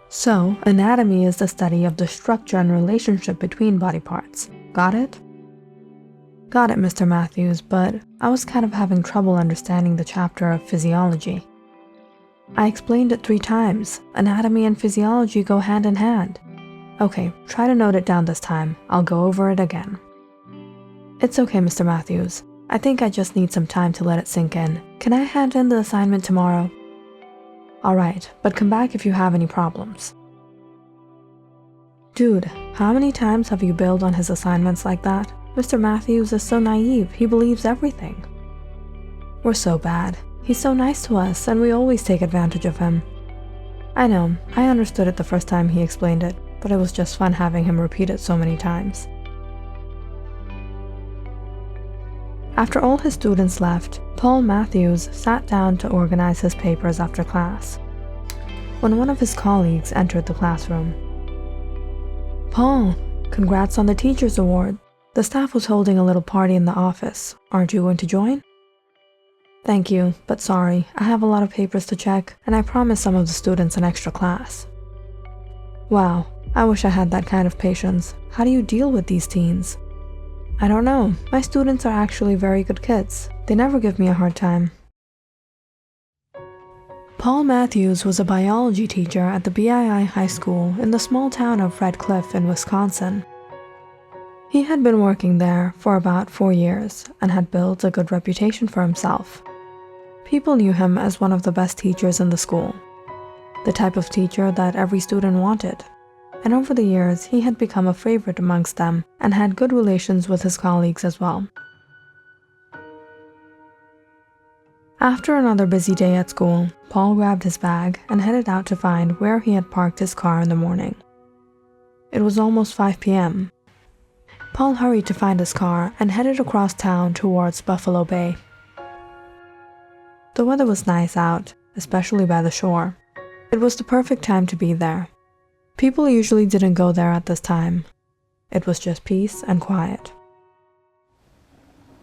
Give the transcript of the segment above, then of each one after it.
So, anatomy is the study of the structure and relationship between body parts. Got it? Got it, Mr. Matthews, but I was kind of having trouble understanding the chapter of physiology. I explained it 3 times. Anatomy and physiology go hand in hand. Okay, try to note it down this time. I'll go over it again. It's okay, Mr. Matthews. I think I just need some time to let it sink in. Can I hand in the assignment tomorrow? Alright, but come back if you have any problems. Dude, how many times have you bailed on his assignments like that? Mr. Matthews is so naive, he believes everything. We're so bad. He's so nice to us, and we always take advantage of him. I know, I understood it the first time he explained it, but it was just fun having him repeat it so many times. After all his students left, Paul Matthews sat down to organize his papers after class, when one of his colleagues entered the classroom. Paul, congrats on the Teacher's Award. The staff was holding a little party in the office. Aren't you going to join? Thank you, but sorry, I have a lot of papers to check, and I promised some of the students an extra class. Wow, I wish I had that kind of patience. How do you deal with these teens? I don't know. My students are actually very good kids. They never give me a hard time. Paul Matthews was a biology teacher at the BII High School in the small town of Red Cliff in Wisconsin. He had been working there for about 4 years and had built a good reputation for himself. People knew him as one of the best teachers in the school, the type of teacher that every student wanted. And over the years, he had become a favorite amongst them and had good relations with his colleagues as well. After another busy day at school, Paul grabbed his bag and headed out to find where he had parked his car in the morning. It was almost 5 p.m. Paul hurried to find his car and headed across town towards Buffalo Bay. The weather was nice out, especially by the shore. It was the perfect time to be there. People usually didn't go there at this time. It was just peace and quiet.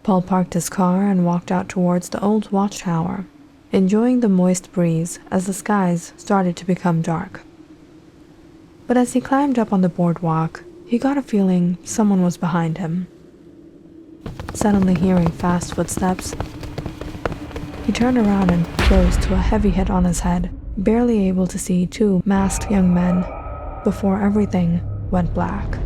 Paul parked his car and walked out towards the old watchtower, enjoying the moist breeze as the skies started to become dark. But as he climbed up on the boardwalk, he got a feeling someone was behind him. Suddenly hearing fast footsteps, he turned around and froze to a heavy hit on his head, barely able to see 2 masked young men before everything went black.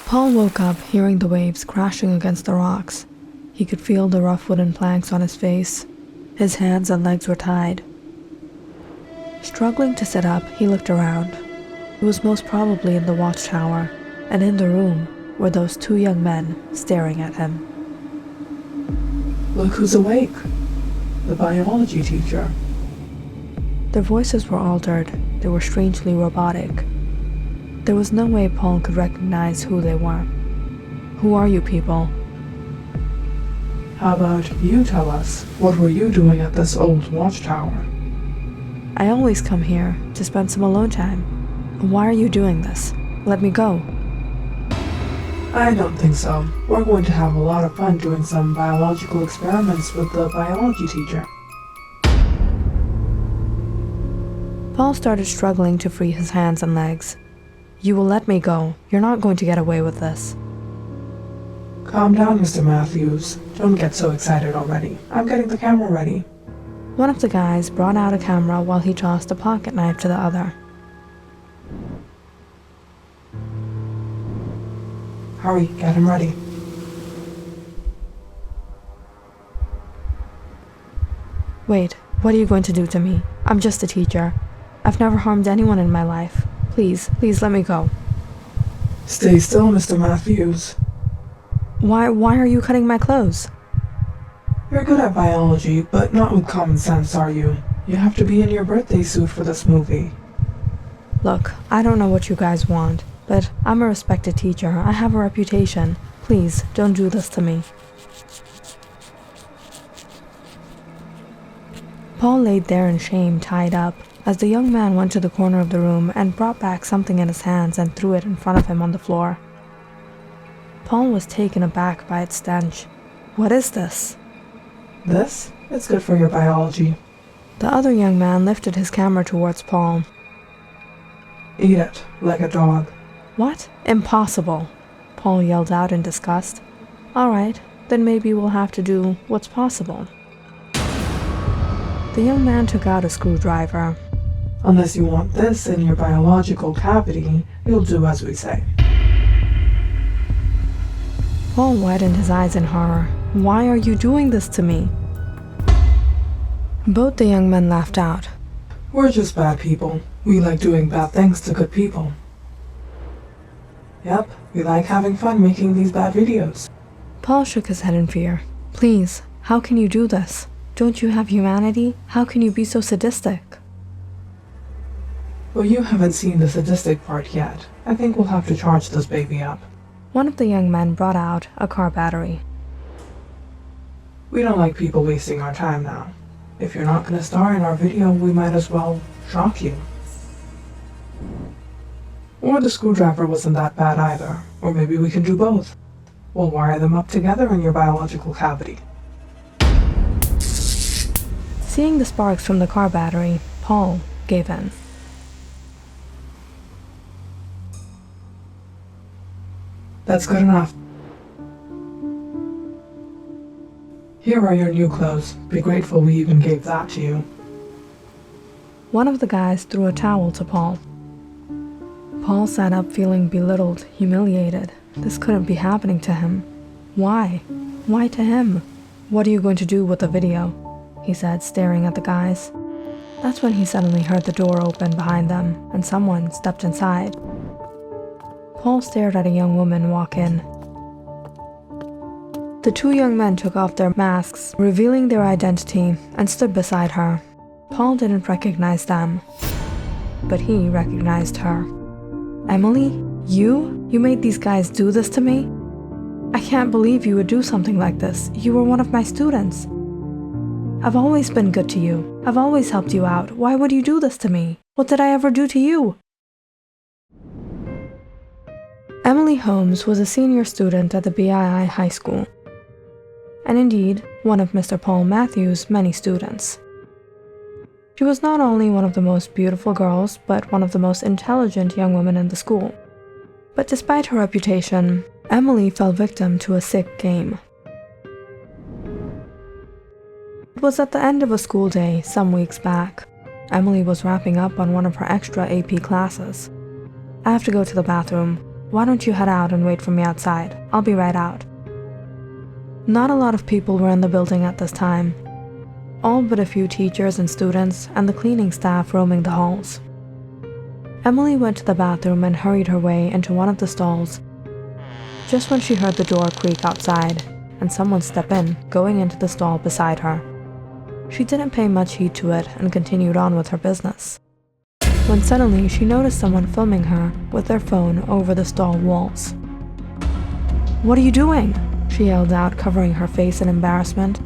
Paul woke up hearing the waves crashing against the rocks. He could feel the rough wooden planks on his face. His hands and legs were tied. Struggling to sit up, he looked around. It was most probably in the watchtower, and in the room were those 2 young men staring at him. Look who's awake! The biology teacher. Their voices were altered. They were strangely robotic. There was no way Paul could recognize who they were. Who are you people? How about you tell us, what were you doing at this old watchtower? I always come here to spend some alone time. Why are you doing this? Let me go. I don't think so. We're going to have a lot of fun doing some biological experiments with the biology teacher. Paul started struggling to free his hands and legs. You will let me go. You're not going to get away with this. Calm down, Mr. Matthews. Don't get so excited already. I'm getting the camera ready. One of the guys brought out a camera while he tossed a pocket knife to the other. Hurry, get him ready. Wait, what are you going to do to me? I'm just a teacher. I've never harmed anyone in my life. Please let me go. Stay still, Mr. Matthews. Why are you cutting my clothes? You're good at biology, but not with common sense, are you? You have to be in your birthday suit for this movie. Look, I don't know what you guys want, but I'm a respected teacher. I have a reputation. Please, don't do this to me. Paul laid there in shame, tied up, as the young man went to the corner of the room and brought back something in his hands and threw it in front of him on the floor. Paul was taken aback by its stench. What is this? This? It's good for your biology. The other young man lifted his camera towards Paul. Eat it, like a dog. What? Impossible, Paul yelled out in disgust. All right, then maybe we'll have to do what's possible. The young man took out a screwdriver. Unless you want this in your biological cavity, you'll do as we say. Paul widened his eyes in horror. Why are you doing this to me? Both the young men laughed out. We're just bad people. We like doing bad things to good people. Yep, we like having fun making these bad videos. Paul shook his head in fear. Please, how can you do this? Don't you have humanity? How can you be so sadistic? Well, you haven't seen the sadistic part yet. I think we'll have to charge this baby up. One of the young men brought out a car battery. We don't like people wasting our time now. If you're not going to star in our video, we might as well shock you. Or the screwdriver wasn't that bad either. Or maybe we can do both. We'll wire them up together in your biological cavity. Seeing the sparks from the car battery, Paul gave in. That's good enough. Here are your new clothes. Be grateful we even gave that to you. One of the guys threw a towel to Paul. Paul sat up feeling belittled, humiliated. This couldn't be happening to him. Why? Why to him? What are you going to do with the video? He said, staring at the guys. That's when he suddenly heard the door open behind them, and someone stepped inside. Paul stared at a young woman walk in. The two young men took off their masks, revealing their identity, and stood beside her. Paul didn't recognize them, but he recognized her. Emily? You? You made these guys do this to me? I can't believe you would do something like this. You were one of my students. I've always been good to you. I've always helped you out. Why would you do this to me? What did I ever do to you? Emily Holmes was a senior student at the BII High School, and indeed, one of Mr. Paul Matthews' many students. She was not only one of the most beautiful girls, but one of the most intelligent young women in the school. But despite her reputation, Emily fell victim to a sick game. It was at the end of a school day some weeks back. Emily was wrapping up on one of her extra AP classes. I have to go to the bathroom. Why don't you head out and wait for me outside? I'll be right out. Not a lot of people were in the building at this time. All but a few teachers and students and the cleaning staff roaming the halls. Emily went to the bathroom and hurried her way into one of the stalls, just when she heard the door creak outside and someone step in, going into the stall beside her. She didn't pay much heed to it and continued on with her business, when suddenly she noticed someone filming her with their phone over the stall walls. "What are you doing?" she yelled out, covering her face in embarrassment.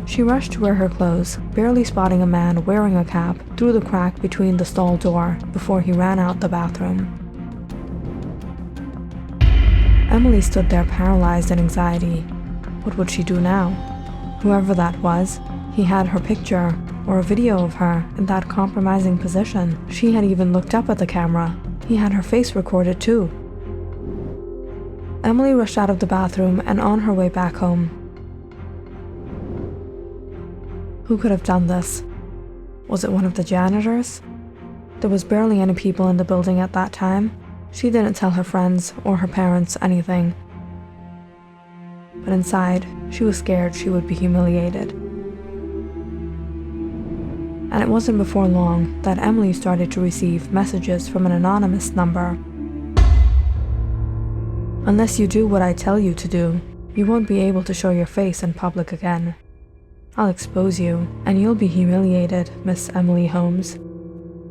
She rushed to wear her clothes, barely spotting a man wearing a cap through the crack between the stall door before he ran out the bathroom. Emily stood there paralyzed in anxiety. What would she do now? Whoever that was, he had her picture or a video of her in that compromising position. She had even looked up at the camera. He had her face recorded too. Emily rushed out of the bathroom and on her way back home. Who could have done this? Was it one of the janitors? There was barely any people in the building at that time. She didn't tell her friends or her parents anything. But inside, she was scared she would be humiliated. And it wasn't before long that Emily started to receive messages from an anonymous number. "Unless you do what I tell you to do, you won't be able to show your face in public again. I'll expose you, and you'll be humiliated, Miss Emily Holmes.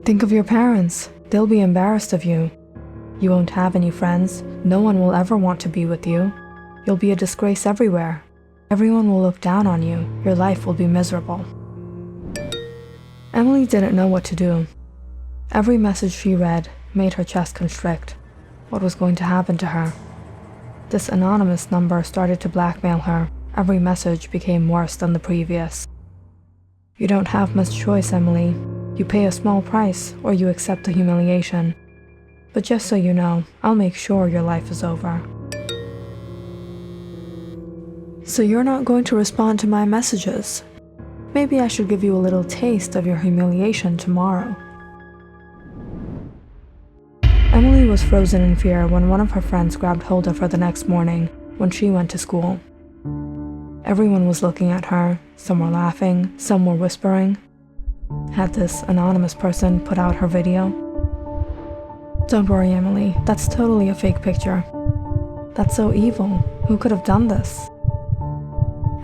Think of your parents. They'll be embarrassed of you. You won't have any friends. No one will ever want to be with you. You'll be a disgrace everywhere. Everyone will look down on you. Your life will be miserable." Emily didn't know what to do. Every message she read made her chest constrict. What was going to happen to her? This anonymous number started to blackmail her. Every message became worse than the previous. You don't have much choice, Emily. You pay a small price, or you accept the humiliation. But just so you know, I'll make sure your life is over. So you're not going to respond to my messages? Maybe I should give you a little taste of your humiliation tomorrow. Emily was frozen in fear when one of her friends grabbed hold of her the next morning when she went to school. Everyone was looking at her, some were laughing, some were whispering. Had this anonymous person put out her video? Don't worry, Emily, that's totally a fake picture. That's so evil. Who could have done this?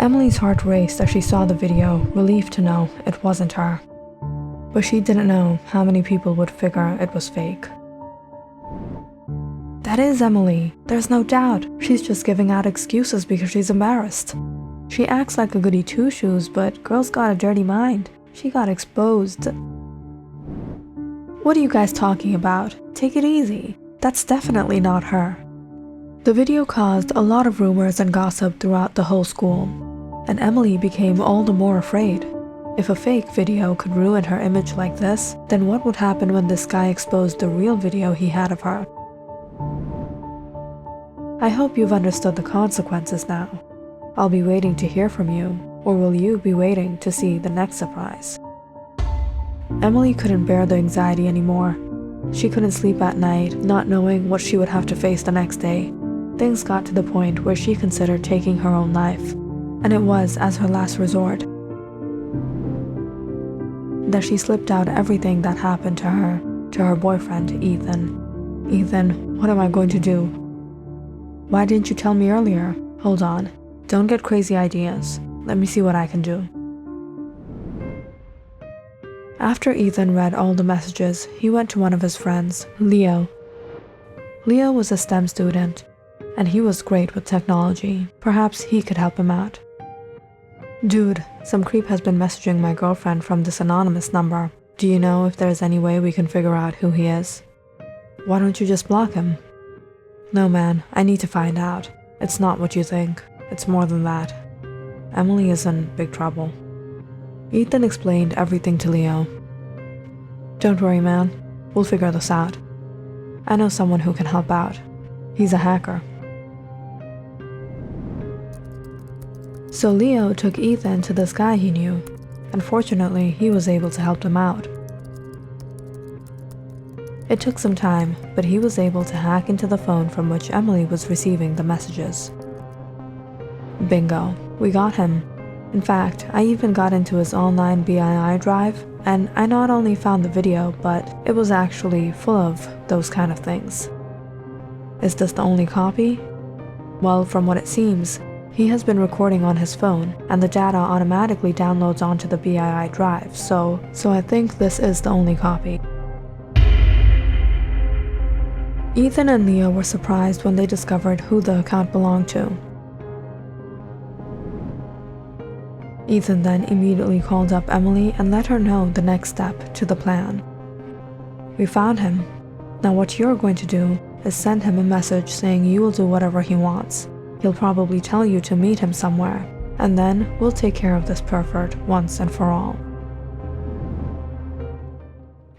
Emily's heart raced as she saw the video, relieved to know it wasn't her. But she didn't know how many people would figure it was fake. That is Emily, there's no doubt. She's just giving out excuses because she's embarrassed. She acts like a goody two-shoes, but girl's got a dirty mind. She got exposed. What are you guys talking about? Take it easy. That's definitely not her. The video caused a lot of rumors and gossip throughout the whole school, and Emily became all the more afraid. If a fake video could ruin her image like this, then what would happen when this guy exposed the real video he had of her? I hope you've understood the consequences now. I'll be waiting to hear from you, or will you be waiting to see the next surprise? Emily couldn't bear the anxiety anymore. She couldn't sleep at night, not knowing what she would have to face the next day. Things got to the point where she considered taking her own life, and it was as her last resort that she slipped out everything that happened to her boyfriend, Ethan. Ethan, what am I going to do? Why didn't you tell me earlier? Hold on. Don't get crazy ideas. Let me see what I can do. After Ethan read all the messages, he went to one of his friends, Leo. Leo was a STEM student, and he was great with technology. Perhaps he could help him out. Dude, some creep has been messaging my girlfriend from this anonymous number. Do you know if there's any way we can figure out who he is? Why don't you just block him? No man, I need to find out. It's not what you think. It's more than that. Emily is in big trouble. Ethan explained everything to Leo. Don't worry, man. We'll figure this out. I know someone who can help out. He's a hacker. So Leo took Ethan to this guy he knew, and fortunately, he was able to help them out. It took some time, but he was able to hack into the phone from which Emily was receiving the messages. Bingo, we got him. In fact, I even got into his online BII drive, and I not only found the video, but it was actually full of those kind of things. Is this the only copy? Well, from what it seems, he has been recording on his phone, and the data automatically downloads onto the BII drive, so I think this is the only copy. Ethan and Leo were surprised when they discovered who the account belonged to. Ethan then immediately called up Emily and let her know the next step to the plan. We found him. Now what you're going to do is send him a message saying you will do whatever he wants. He'll probably tell you to meet him somewhere, and then we'll take care of this pervert once and for all.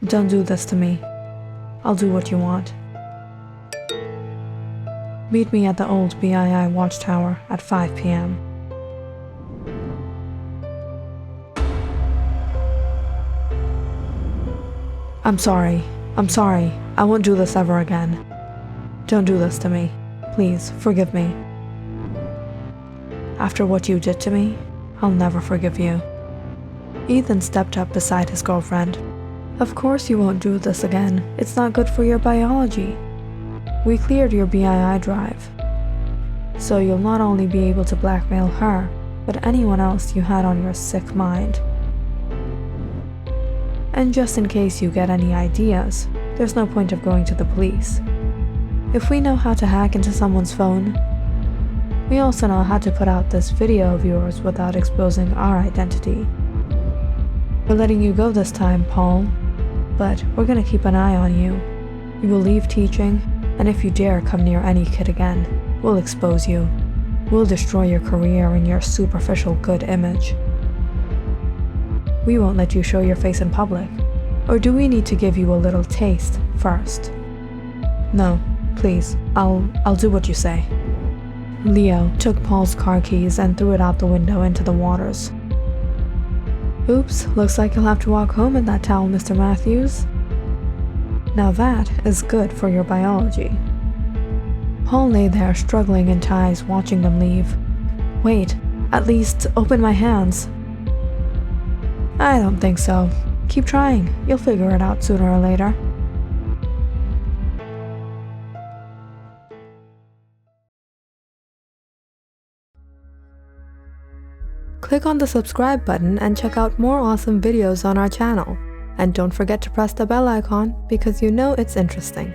Don't do this to me. I'll do what you want. Meet me at the old BII watchtower at 5 p.m. I'm sorry. I won't do this ever again. Don't do this to me. Please, forgive me. After what you did to me, I'll never forgive you. Ethan stepped up beside his girlfriend. Of course you won't do this again. It's not good for your biology. We cleared your BII drive, so you'll not only be able to blackmail her, but anyone else you had on your sick mind. And just in case you get any ideas, there's no point of going to the police. If we know how to hack into someone's phone, we also know how to put out this video of yours without exposing our identity. We're letting you go this time, Paul, but we're gonna keep an eye on you. You will leave teaching, and if you dare come near any kid again, we'll expose you. We'll destroy your career and your superficial good image. we won't let you show your face in public. Or do we need to give you a little taste first? No, please, I'll do what you say. Leo took Paul's car keys and threw it out the window into the waters. Oops, looks like you'll have to walk home in that towel, Mr. Matthews. Now that is good for your biology. Paul lay there struggling in ties, watching them leave. Wait, at least open my hands. I don't think so. Keep trying, you'll figure it out sooner or later. Click on the subscribe button and check out more awesome videos on our channel. And don't forget to press the bell icon because you know it's interesting.